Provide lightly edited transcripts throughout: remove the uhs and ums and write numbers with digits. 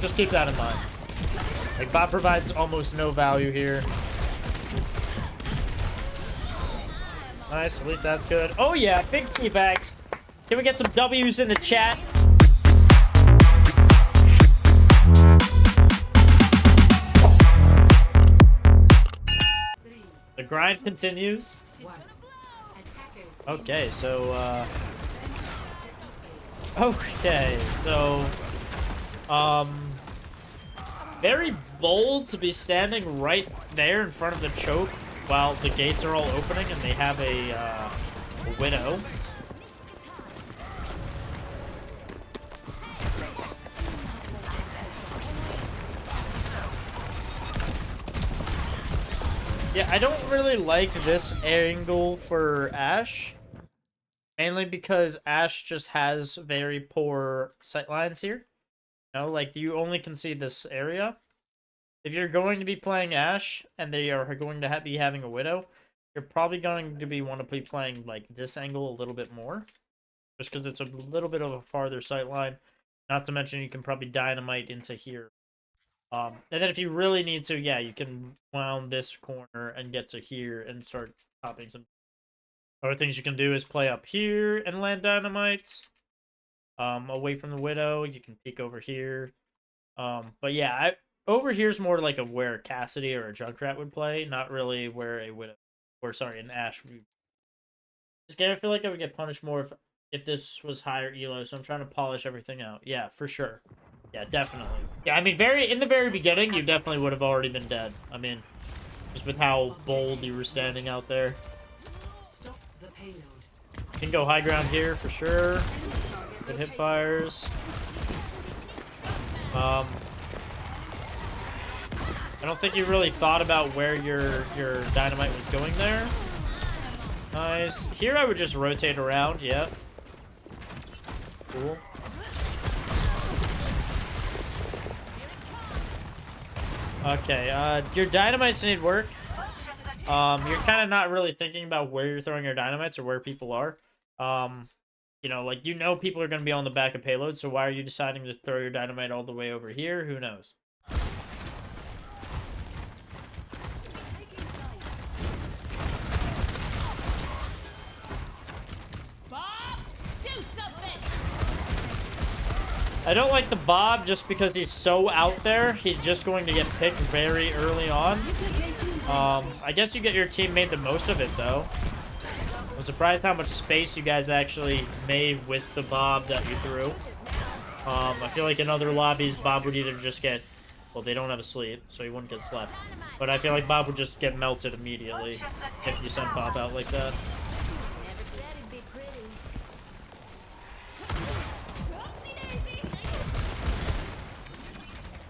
Just keep that in mind. Like, Bob provides almost no value here. Nice, at least that's good. Oh yeah, big teabags. Can we get some W's in the chat? The grind continues. Okay, so, very bold to be standing right there in front of the choke while the gates are all opening and they have a Widow. Yeah, I don't really like this angle for Ashe. Mainly because Ashe just has very poor sightlines here. You know, like, you only can see this area. If you're going to be playing Ashe, and they are going to be having a Widow, you're probably going to want to be playing, like, this angle a little bit more. Just because it's a little bit of a farther sightline. Not to mention you can probably dynamite into here. And then if you really need to, yeah, you can wound this corner and get to here and start popping some. Other things you can do is play up here and land dynamites. Away from the Widow, you can peek over here. But yeah, over here's more like where Cassidy or a Junkrat would play, not really where a Widow, or sorry, an Ashe would. This game, I feel like I would get punished more if this was higher elo, so I'm trying to polish everything out. Yeah, for sure. Yeah, definitely. Yeah, I mean, in the very beginning, you definitely would have already been dead. I mean, just with how bold you were standing out there. You can go high ground here for sure. Good hip fires. I don't think you really thought about where your dynamite was going there. Nice. Here I would just rotate around. Yep. Cool. Okay, your dynamites need work. You're kind of not really thinking about where you're throwing your dynamites or where people are. You know, like, people are going to be on the back of payload, so why are you deciding to throw your dynamite all the way over here? Who knows? I don't like the Bob just because he's so out there. He's just going to get picked very early on. I guess you get your team made the most of it, though. I'm surprised how much space you guys actually made with the Bob that you threw. I feel like in other lobbies, Bob would either just get... Well, they don't have a sleep, so he wouldn't get slept. But I feel like Bob would just get melted immediately if you sent Bob out like that.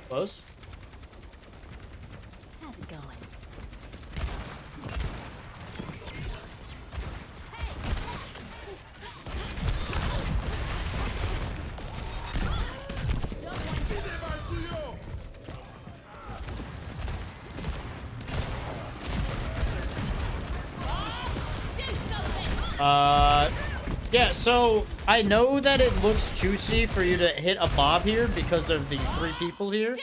Close. How's it going? Yeah, so I know that it looks juicy for you to hit a Bob here because of the 3 people here.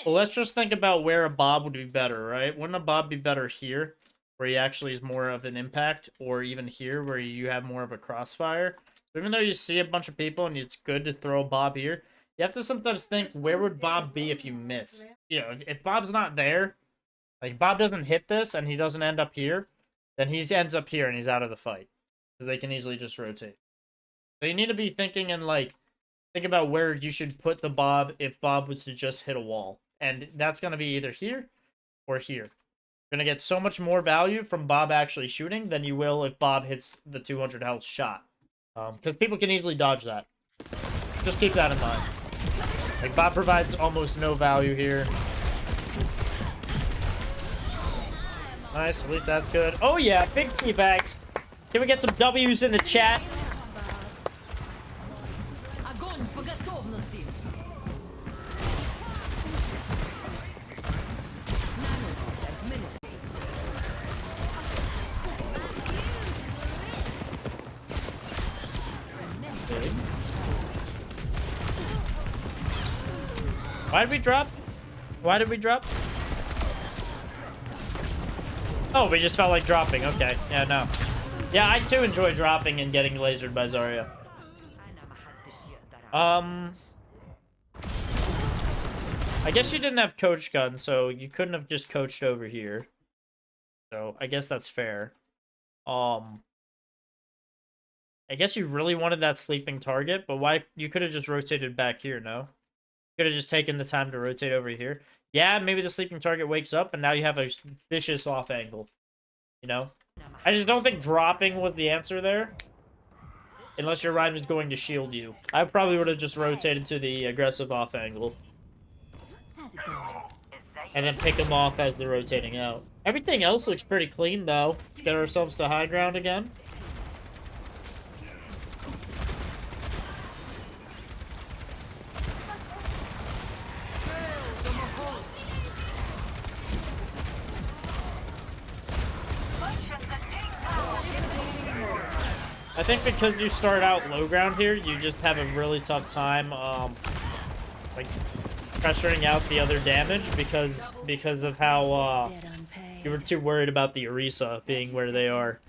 But let's just think about where a Bob would be better, right? Wouldn't a Bob be better here, where he actually is more of an impact, or even here, where you have more of a crossfire? So even though you see a bunch of people and it's good to throw a Bob here, you have to sometimes think, where would Bob be if you miss? You know, if Bob's not there, like, Bob doesn't hit this and he doesn't end up here, then he ends up here and he's out of the fight. Because they can easily just rotate. So you need to be thinking and, like, think about where you should put the Bob if Bob was to just hit a wall. And that's going to be either here or here. You're going to get so much more value from Bob actually shooting than you will if Bob hits the 200 health shot. Because people can easily dodge that. Just keep that in mind. Like, Bob provides almost no value here. Nice, at least that's good. Oh yeah, big teabags. Can we get some W's in the chat? Why did we drop? Why did we drop? Oh, we just felt like dropping. Okay. Yeah, no. Yeah, I too enjoy dropping and getting lasered by Zarya. I guess you didn't have coach gun, so you couldn't have just coached over here. So I guess that's fair. I guess you really wanted that sleeping target, but why? You could have just rotated back here, no? Could have just taken the time to rotate over here. Yeah, maybe the sleeping target wakes up, and now you have a vicious off angle. You know? I just don't think dropping was the answer there. Unless your Rhyme is going to shield you. I probably would have just rotated to the aggressive off angle. And then pick him off as they're rotating out. Everything else looks pretty clean, though. Let's get ourselves to high ground again. I think because you start out low ground here, you just have a really tough time, like, pressuring out the other damage because of how, you were too worried about the Orisa being where they are.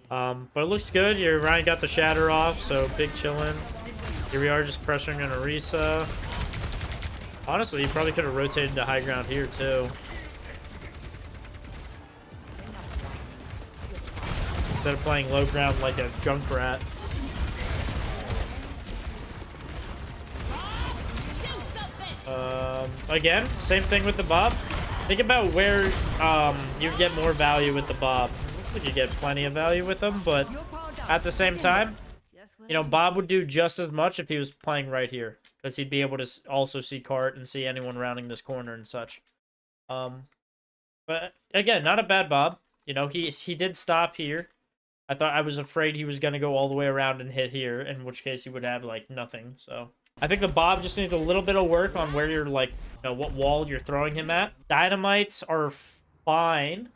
But it looks good. Your Ryan got the shatter off, so big chillin'. Here we are just pressuring an Orisa. Honestly, you probably could have rotated to high ground here, too. Instead of playing low ground like a Junkrat. Again, same thing with the Bob. Think about where you get more value with the Bob. I think you get plenty of value with them, but at the same time, you know, Bob would do just as much if he was playing right here, because he'd be able to also see Cart and see anyone rounding this corner and such. But again, not a bad Bob. You know, he did stop here. I was afraid he was going to go all the way around and hit here, in which case he would have, like, nothing, so. I think the Bob just needs a little bit of work on where you're, like, you know, what wall you're throwing him at. Dynamites are fine,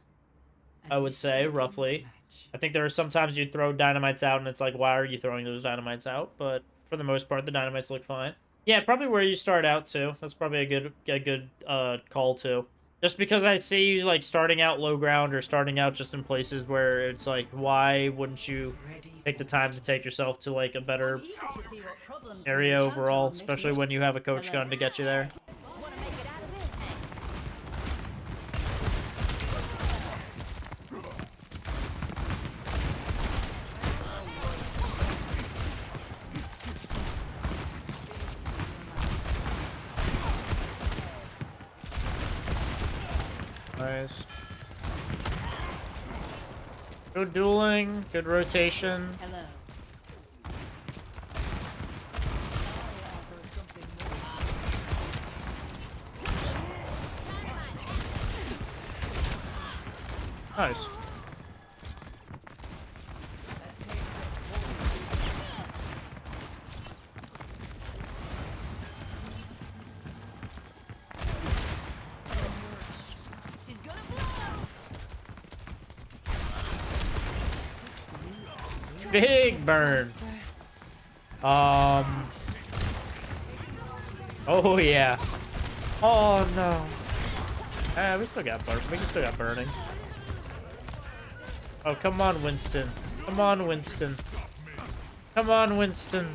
I would say, roughly. I think there are sometimes you throw dynamites out, and it's like, why are you throwing those dynamites out? But for the most part, the dynamites look fine. Yeah, probably where you start out, too. That's probably a good call, too. Just because I see you, like, starting out low ground or starting out just in places where it's like, why wouldn't you take the time to take yourself to, like, a better area overall, especially when you have a coach gun to get you there. Nice. Good dueling, good rotation. Hello. Nice. Big burn. Oh yeah. Oh no. We still got burn. We still got burning. Oh, come on, Winston. Come on, Winston. Come on, Winston.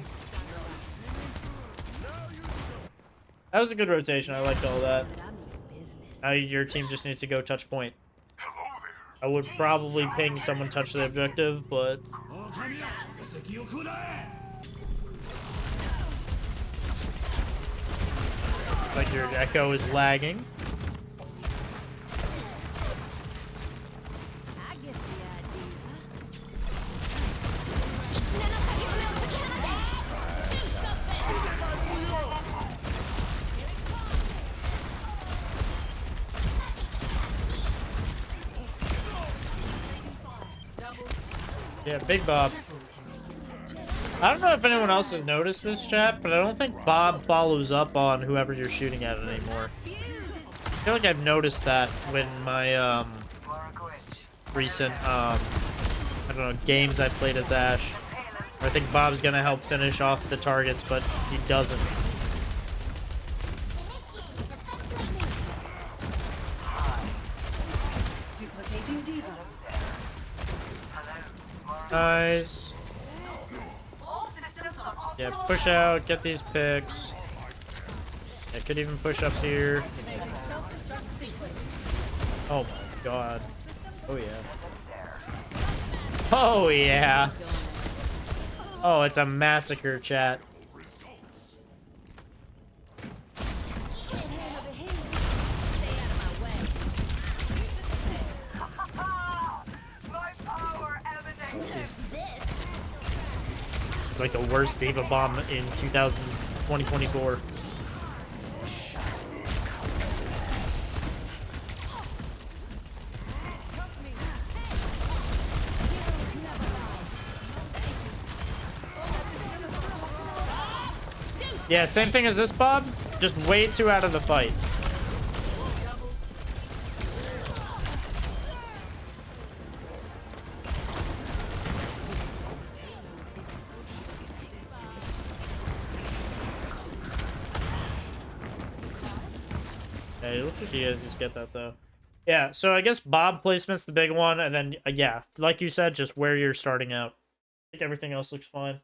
That was a good rotation. I liked all that. Now your team just needs to go touch point. I would probably ping someone touch the objective, but... like your echo is lagging. Yeah, Big Bob. I don't know if anyone else has noticed this, chat, but I don't think Bob follows up on whoever you're shooting at anymore. I feel like I've noticed that when my, recent, I don't know, games I played as Ashe. I think Bob's gonna help finish off the targets, but he doesn't. Nice. Yeah, push out, get these picks. I could even push up here. Oh my god. Oh yeah. Oh yeah. Oh, it's a massacre, chat. It's like the worst Diva bomb in 2024. Yeah, same thing as this Bob, just way too out of the fight. Yeah, it looks like you guys just get that though. Yeah, so I guess Bob placement's the big one, and then yeah, like you said, just where you're starting out. I think everything else looks fine.